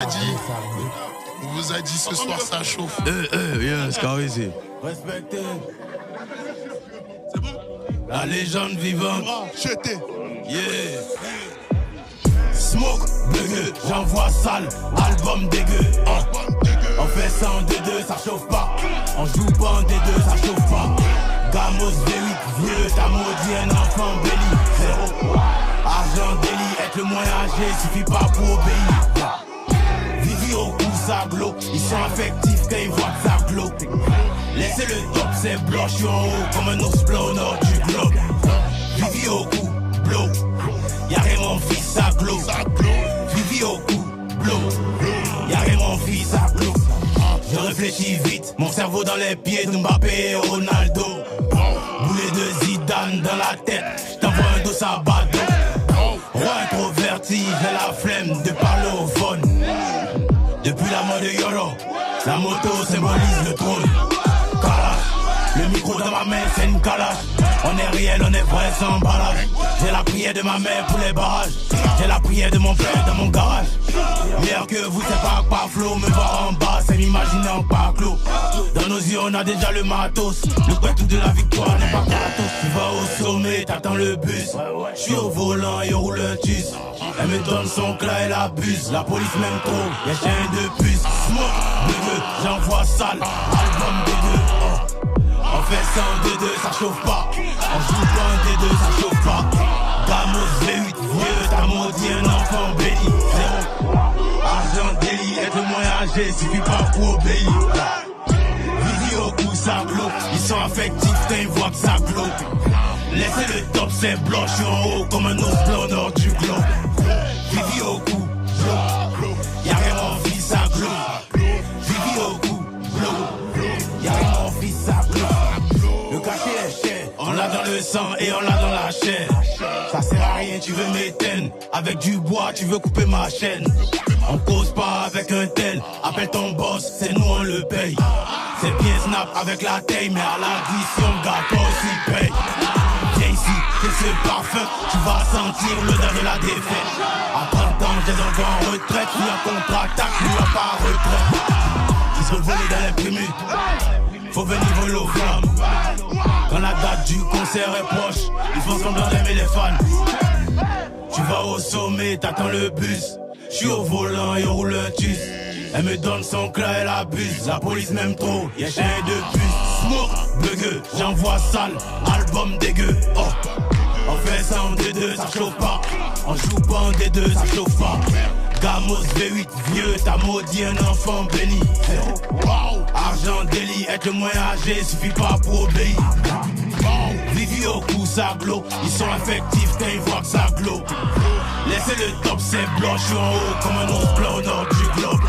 On vous a dit ce soir ça chauffe. Yes, Carisé. Respectez. C'est bon? La légende vivante. Jeté. Yeah. Smoke, dégueu, j'envoie sale, album dégueu. On fait ça en D2, ça chauffe pas. On joue pas en D2, ça chauffe pas. Gamos V8, vieux, t'as maudit un enfant belly. 0. Argent délit, être le moins âgé, suffit pas pour obéir. Vivi au cou, ça glow. Ils sont affectifs quand ils voient que ça glow. Laissez le top, c'est blanc, je suis en haut comme un ours blanc au nord du globe. Vivi au cou, blow. Y'a rien mon fils, ça glow. Vivi au cou, blow. Y'a rien mon fils, ça glow. Je réfléchis vite, mon cerveau dans les pieds de Mbappé et Ronaldo. Boulet de Zidane dans la tête, j't'envoie un dos à bâton. Roi introverti, j'ai la flemme de parler au phone. Depuis la mort de Yoro, la moto symbolise le trône. Kalash, le micro dans ma main c'est une kalash. On est réel, on est vrai sans emballage. J'ai la prière de ma mère pour les barrages. J'ai la prière de mon père dans mon garage. Meilleur que vous, c'est pas flow. Me voir en bas, c'est m'imaginer en parclos. Dans nos yeux, on a déjà le matos. Le tout de la victoire n'est pas gratos. Tu vas au sommet, t'attends le bus. Je suis au volant et on roule un tus. Elle me donne son clat, elle abuse. La police m'aime trop, y'a chien de puce. Smoke, dégueu, j'envoie sale. Album dégueu, On fait ça en D2, ça chauffe pas. On joue pas en D2, ça chauffe pas. Gamos V8, vieux, t'as maudit un enfant béni. 0. Argent délit, être moins âgé, suffit pas pour obéir. Vivi au cou, ça glow. Ils sont affectifs quand ils voient que ça glow. Laissez le top, c'est blanc, je suis en haut comme un ours blanc au nord du globe. Vivi au cou, blow. Y'a rien mon fils, ça glow. Vivi au cou, blow. Y'a rien mon fils, ça glow. Le cachet est cher, on l'a dans le sang et on l'a dans la chair. Ça sert à rien, tu veux m'éteindre. Avec du bois, tu veux couper ma chaîne. On cause pas avec un tel. Appelle ton boss, c'est nous on le paye. C'est bien snap avec la taille, mais à l'addition, le gâteau aussi paye. Viens ici, c'est ce parfum, tu vas sentir l'odeur de la défaite. À 30 ans, j'ai des enfants en retraite, lui en contre-attaque, lui en pas retraite. Ils sont volés dans les primus, faut venir voler aux flammes. Quand la date du concert est proche, ils font semblant d'aimer les fans. Tu vas au sommet, t'attends le bus. J'suis au volant et on roule un tus. Elle me donne son clat, elle abuse. La police m'aime trop, y'a chien de puce. Smoke, bugueux, j'envoie sale. Album dégueu, On fait ça en D2, ça chauffe pas. On joue pas en D2, ça chauffe pas. Gamos V8, vieux, t'as maudit un enfant béni. 0. Argent délit, être le moins âgé, suffit pas pour obéir. Vivi au cou, ça glow. Ils sont affectifs quand ils voient que ça glow. Laissez le top, c'est blanc, je suis en haut comme un ours blanc au nord du globe.